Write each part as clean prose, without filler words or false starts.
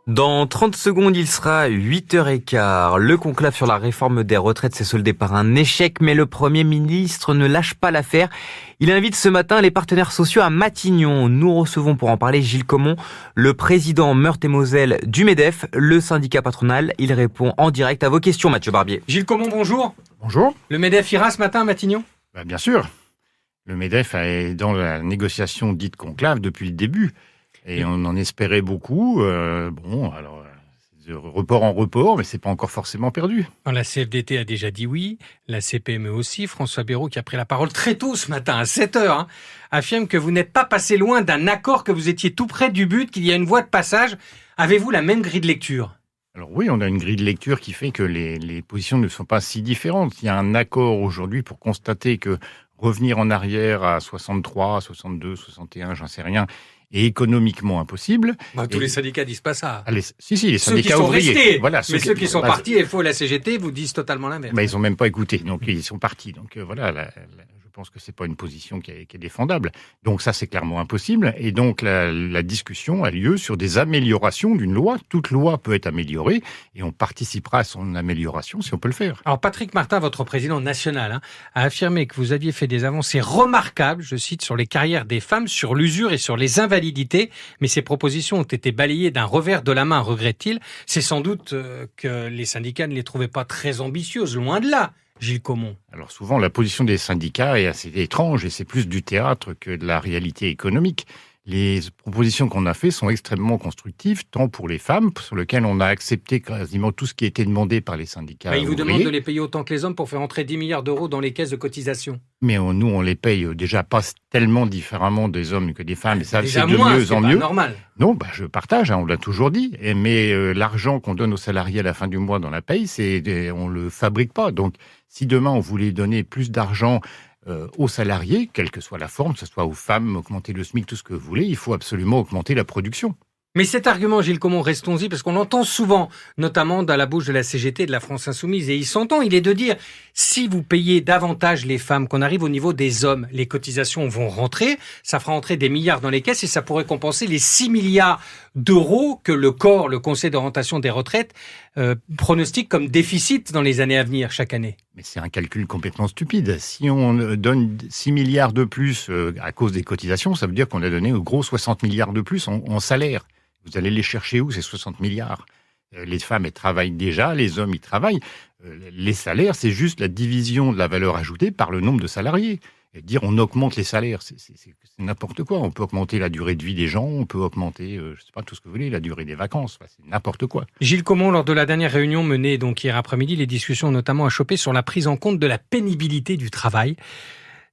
Dans 30 secondes, il sera 8h15. Le conclave sur la réforme des retraites s'est soldé par un échec, mais le Premier ministre ne lâche pas l'affaire. Il invite ce matin les partenaires sociaux à Matignon. Nous recevons pour en parler Gilles Comon, le président Meurthe-et-Moselle du MEDEF, le syndicat patronal. Il répond en direct à vos questions, Mathieu Barbier. Gilles Comon, bonjour. Bonjour. Le MEDEF ira ce matin à Matignon ? Bien sûr. Le MEDEF est dans la négociation dite conclave depuis le début. Et on en espérait beaucoup. C'est de report en report, mais c'est pas encore forcément perdu. La CFDT a déjà dit oui, la CPME aussi. François Bayrou, qui a pris la parole très tôt ce matin, à 7h, affirme que vous n'êtes pas passé loin d'un accord, que vous étiez tout près du but, qu'il y a une voie de passage. Avez-vous la même grille de lecture ? Alors oui, on a une grille de lecture qui fait que les positions ne sont pas si différentes. Il y a un accord aujourd'hui pour constater que revenir en arrière à 63, 62, 61, j'en sais rien, est économiquement impossible. Tous les syndicats disent pas ça. Les syndicats ouvriers. Restés, voilà, ceux qui sont partis, FO et la CGT, vous disent totalement l'inverse. Ils n'ont même pas écouté, donc ils sont partis. Donc je pense que c'est pas une position qui est défendable. Donc ça, c'est clairement impossible. Et donc la discussion a lieu sur des améliorations d'une loi. Toute loi peut être améliorée et on participera à son amélioration si on peut le faire. Alors Patrick Martin, votre président national, a affirmé que vous aviez fait des avancées remarquables, je cite, sur les carrières des femmes, sur l'usure et sur les invalidités. Mais ces propositions ont été balayées d'un revers de la main, regrette-t-il. C'est sans doute que les syndicats ne les trouvaient pas très ambitieuses, loin de là. Gilles Comon. Alors souvent, la position des syndicats est assez étrange et c'est plus du théâtre que de la réalité économique. Les propositions qu'on a faites sont extrêmement constructives, tant pour les femmes, sur lesquelles on a accepté quasiment tout ce qui était demandé par les syndicats. Ils vous demandent de les payer autant que les hommes pour faire entrer 10 milliards d'euros dans les caisses de cotisation. Mais nous, on les paye déjà pas tellement différemment des hommes que des femmes, et ça, déjà c'est de moins, mieux en mieux. C'est normal. Non, je partage, on l'a toujours dit, mais l'argent qu'on donne aux salariés à la fin du mois dans la paye, on le fabrique pas. Donc, si demain on voulait donner plus d'argent aux salariés, quelle que soit la forme, que ce soit aux femmes, augmenter le SMIC, tout ce que vous voulez, il faut absolument augmenter la production. Mais cet argument, Gilles Comon, restons-y, parce qu'on l'entend souvent, notamment dans la bouche de la CGT et de la France Insoumise, et il s'entend, il est de dire, si vous payez davantage les femmes, qu'on arrive au niveau des hommes, les cotisations vont rentrer, ça fera entrer des milliards dans les caisses et ça pourrait compenser les 6 milliards d'euros que le Conseil d'orientation des retraites, pronostique comme déficit dans les années à venir, chaque année. Mais c'est un calcul complètement stupide. Si on donne 6 milliards de plus à cause des cotisations, ça veut dire qu'on a donné au gros 60 milliards de plus en salaire. Vous allez les chercher où, ces 60 milliards ? Les femmes, elles travaillent déjà, les hommes, ils travaillent. Les salaires, c'est juste la division de la valeur ajoutée par le nombre de salariés. Et dire on augmente les salaires, c'est n'importe quoi. On peut augmenter la durée de vie des gens, on peut augmenter, tout ce que vous voulez, la durée des vacances. C'est n'importe quoi. Gilles Comon, lors de la dernière réunion menée donc hier après-midi, les discussions ont notamment achoppé sur la prise en compte de la pénibilité du travail.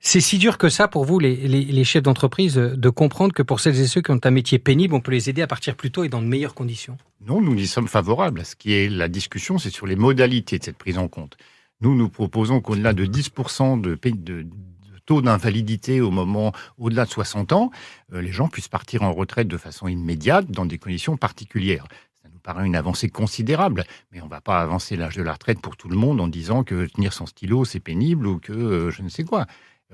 C'est si dur que ça pour vous, les chefs d'entreprise, de comprendre que pour celles et ceux qui ont un métier pénible, on peut les aider à partir plus tôt et dans de meilleures conditions ? Non, nous y sommes favorables. Ce qui est la discussion, c'est sur les modalités de cette prise en compte. Nous proposons qu'au-delà de 10% de taux d'invalidité au-delà de 60 ans, les gens puissent partir en retraite de façon immédiate dans des conditions particulières. Ça nous paraît une avancée considérable, mais on ne va pas avancer l'âge de la retraite pour tout le monde en disant que tenir son stylo, c'est pénible ou que je ne sais quoi.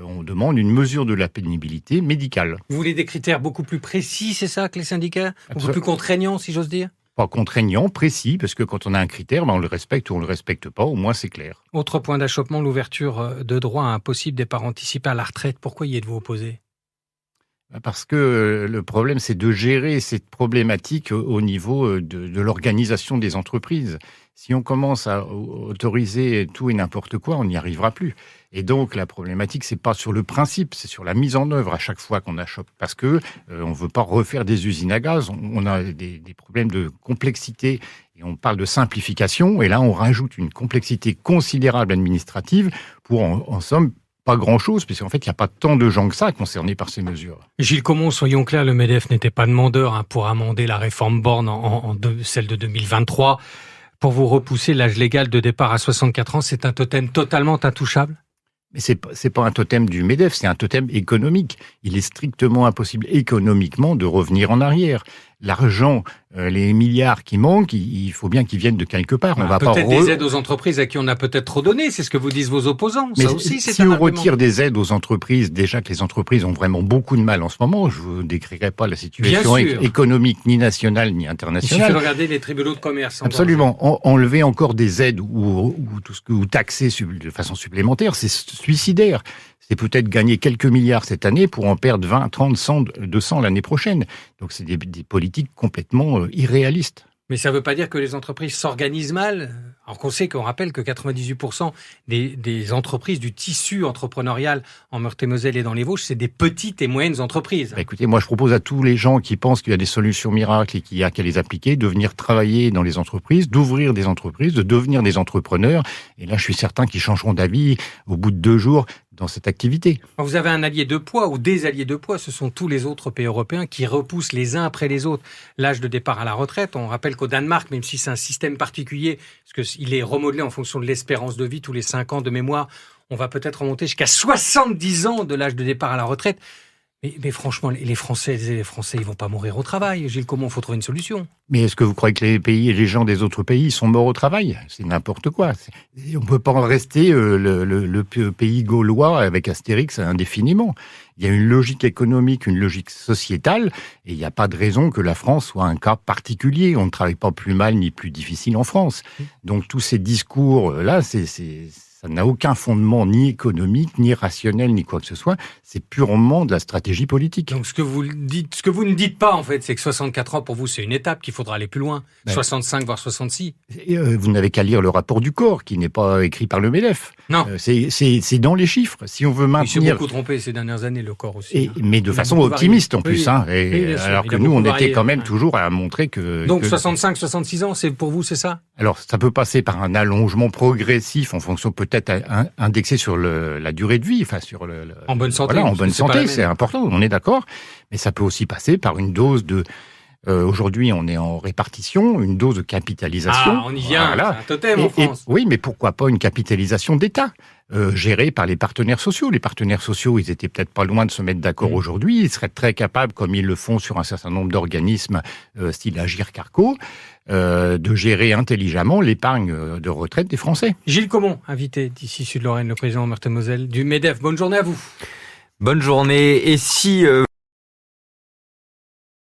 On demande une mesure de la pénibilité médicale. Vous voulez des critères beaucoup plus précis, c'est ça, que les syndicats ? Beaucoup plus contraignants, si j'ose dire ? Pas contraignant, précis, parce que quand on a un critère, on le respecte ou on le respecte pas, au moins c'est clair. Autre point d'achoppement, l'ouverture de droit à un possible départ anticipé à la retraite. Pourquoi y êtes-vous opposé ? Parce que le problème, c'est de gérer cette problématique au niveau de l'organisation des entreprises. Si on commence à autoriser tout et n'importe quoi, on n'y arrivera plus. Et donc, la problématique, c'est pas sur le principe, c'est sur la mise en œuvre à chaque fois qu'on achoppe. Parce que on veut pas refaire des usines à gaz. On a des problèmes de complexité et on parle de simplification. Et là, on rajoute une complexité considérable administrative pour, en somme, pas grand-chose, puisqu'en fait, il n'y a pas tant de gens que ça concernés par ces mesures. Gilles Comon, soyons clairs, le MEDEF n'était pas demandeur pour amender la réforme Borne celle de 2023. Pour vous repousser l'âge légal de départ à 64 ans, c'est un totem totalement intouchable ? Mais c'est pas un totem du MEDEF, c'est un totem économique. Il est strictement impossible économiquement de revenir en arrière. l'argent, les milliards qui manquent, il faut bien qu'ils viennent de quelque part. On va pas peut-être des aides aux entreprises à qui on a peut-être trop donné, c'est ce que vous disent vos opposants. Mais ça aussi, c'est si un on argument. retire des aides aux entreprises, déjà que les entreprises ont vraiment beaucoup de mal en ce moment, je vous décrirai pas la situation Bien sûr. économique ni nationale ni Il suffit internationale. de regarder les tribunaux de commerce. Absolument. Enlever encore des aides ou tout ce que vous taxez de façon supplémentaire, c'est suicidaire. C'est peut-être gagner quelques milliards cette année pour en perdre 20, 30, 100, 200 l'année prochaine. Donc c'est des politiques complètement irréalistes. Mais ça ne veut pas dire que les entreprises s'organisent mal. Alors qu'on rappelle que 98% des entreprises du tissu entrepreneurial en Meurthe-et-Moselle et dans les Vosges, c'est des petites et moyennes entreprises. Bah écoutez, moi je propose à tous les gens qui pensent qu'il y a des solutions miracles et qu'il y a qu'à les appliquer, de venir travailler dans les entreprises, d'ouvrir des entreprises, de devenir des entrepreneurs. Et là, je suis certain qu'ils changeront d'avis au bout de 2 jours dans cette activité. Vous avez un allié de poids ou des alliés de poids, ce sont tous les autres pays européens qui repoussent les uns après les autres l'âge de départ à la retraite. On rappelle qu'au Danemark, même si c'est un système particulier, parce qu'il est remodelé en fonction de l'espérance de vie tous les 5 ans de mémoire, on va peut-être remonter jusqu'à 70 ans de l'âge de départ à la retraite. Mais franchement, les Françaises et les Français, ils vont pas mourir au travail. Gilles Comont, il faut trouver une solution. Mais est-ce que vous croyez que les pays et les gens des autres pays sont morts au travail? C'est n'importe quoi. On peut pas en rester le pays gaulois avec Astérix indéfiniment. Il y a une logique économique, une logique sociétale, et il n'y a pas de raison que la France soit un cas particulier. On ne travaille pas plus mal ni plus difficile en France. Donc tous ces discours-là, ça n'a aucun fondement ni économique, ni rationnel, ni quoi que ce soit. C'est purement de la stratégie politique. Donc ce que vous ne dites pas, en fait, c'est que 64 ans, pour vous, c'est une étape, qu'il faudra aller plus loin. 65, voire 66. Vous n'avez qu'à lire le rapport du corps, qui n'est pas écrit par le MEDEF. Non. C'est dans les chiffres. Si on veut maintenir... Il s'est beaucoup trompé ces dernières années, le corps aussi. Mais de façon optimiste, en plus. Oui, alors que nous, on était quand même toujours à montrer que... Donc 65, 66 ans, pour vous, c'est ça? Alors, ça peut passer par un allongement progressif en fonction peut-être indexé sur la durée de vie, enfin sur en bonne santé. Voilà, en bonne santé, c'est important, on est d'accord. Mais ça peut aussi passer par une dose de... aujourd'hui, on est en répartition, une dose de capitalisation. Ah, on y vient, voilà. C'est un totem en France. Oui, mais pourquoi pas une capitalisation d'État gérée par les partenaires sociaux. Les partenaires sociaux, ils étaient peut-être pas loin de se mettre d'accord aujourd'hui. Ils seraient très capables, comme ils le font sur un certain nombre d'organismes, style Agirc-Arrco, de gérer intelligemment l'épargne de retraite des Français. Gilles Comont, invité d'ici Sud-Lorraine, le président Meurthe-et-Moselle du MEDEF. Bonne journée à vous. Bonne journée. Et si